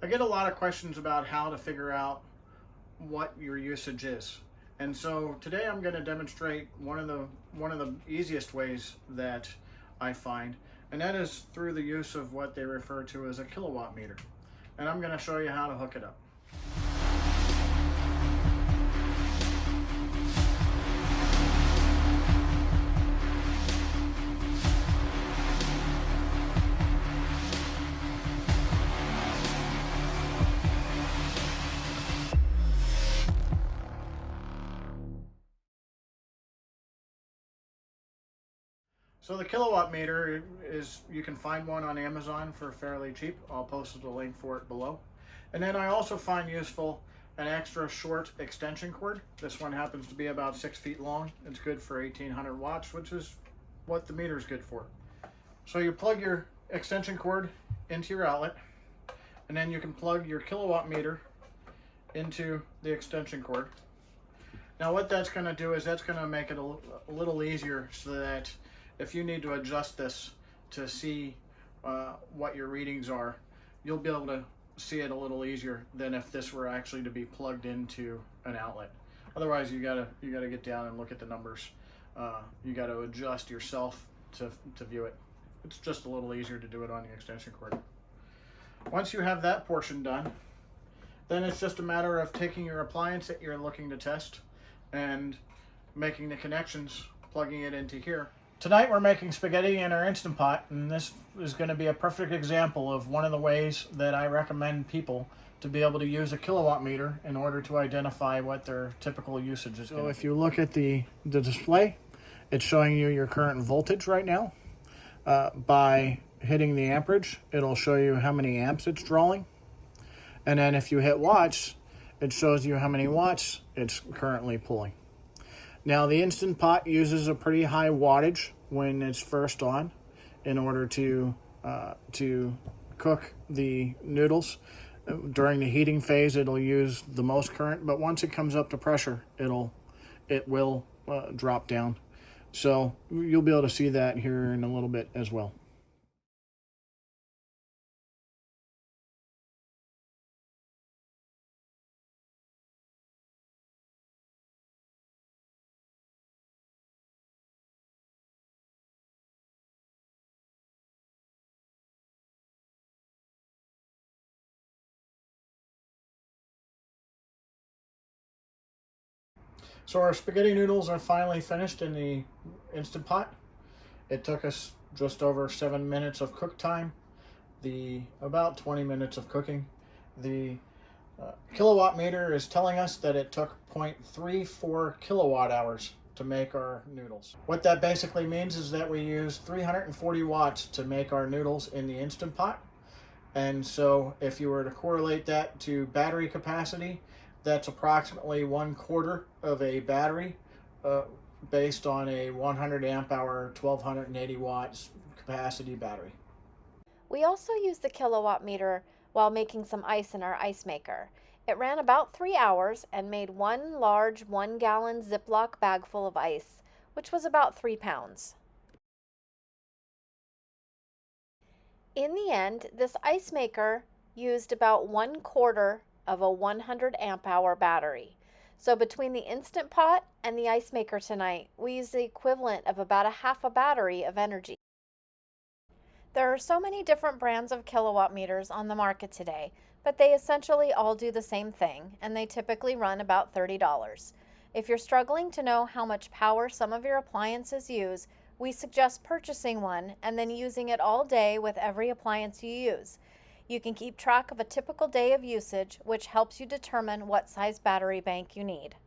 I get a lot of questions about how to figure out what your usage is. And so today I'm going to demonstrate one of the easiest ways that I find, and that is through the use of what they refer to as a kilowatt meter. And I'm going to show you how to hook it up. So the kilowatt meter you can find one on Amazon for fairly cheap. I'll post the link for it below. And then I also find useful an extra short extension cord. This one happens to be about 6 feet long. It's good for 1800 watts, which is what the meter is good for. So you plug your extension cord into your outlet, and then you can plug your kilowatt meter into the extension cord. Now what that's going to do is that's going to make it a little easier so that if you need to adjust this to see what your readings are, you'll be able to see it a little easier than if this were actually to be plugged into an outlet. Otherwise, you gotta get down and look at the numbers. You got to adjust yourself to view it. It's just a little easier to do it on the extension cord. Once you have that portion done, then it's just a matter of taking your appliance that you're looking to test and making the connections, plugging it into here. Tonight we're making spaghetti in our Instant Pot, and this is going to be a perfect example of one of the ways that I recommend people to be able to use a kilowatt meter in order to identify what their typical usage is. So if you look at the display, it's showing you your current voltage right now. By hitting the amperage, it'll show you how many amps it's drawing. And then if you hit watts, it shows you how many watts it's currently pulling. Now the Instant Pot uses a pretty high wattage when it's first on in order to cook the noodles. During the heating phase, it'll use the most current, but once it comes up to pressure, it will drop down. So you'll be able to see that here in a little bit as well. So our spaghetti noodles are finally finished in the Instant Pot. It took us just over 7 minutes of cook time, about 20 minutes of cooking. The kilowatt meter is telling us that it took 0.34 kilowatt hours to make our noodles. What that basically means is that we use 340 watts to make our noodles in the Instant Pot. And so if you were to correlate that to battery capacity, that's approximately 1/4 of a battery based on a 100 amp hour, 1280 watts capacity battery. We also used the kilowatt meter while making some ice in our ice maker. It ran about 3 hours and made one large 1-gallon Ziploc bag full of ice, which was about 3 pounds. In the end, this ice maker used about 1/4 of a 100 amp hour battery. So between the Instant Pot and the ice maker tonight, we used the equivalent of about a half a battery of energy. There are so many different brands of kilowatt meters on the market today, but they essentially all do the same thing, and they typically run about $30. If you're struggling to know how much power some of your appliances use, we suggest purchasing one and then using it all day with every appliance you use. You can keep track of a typical day of usage, which helps you determine what size battery bank you need.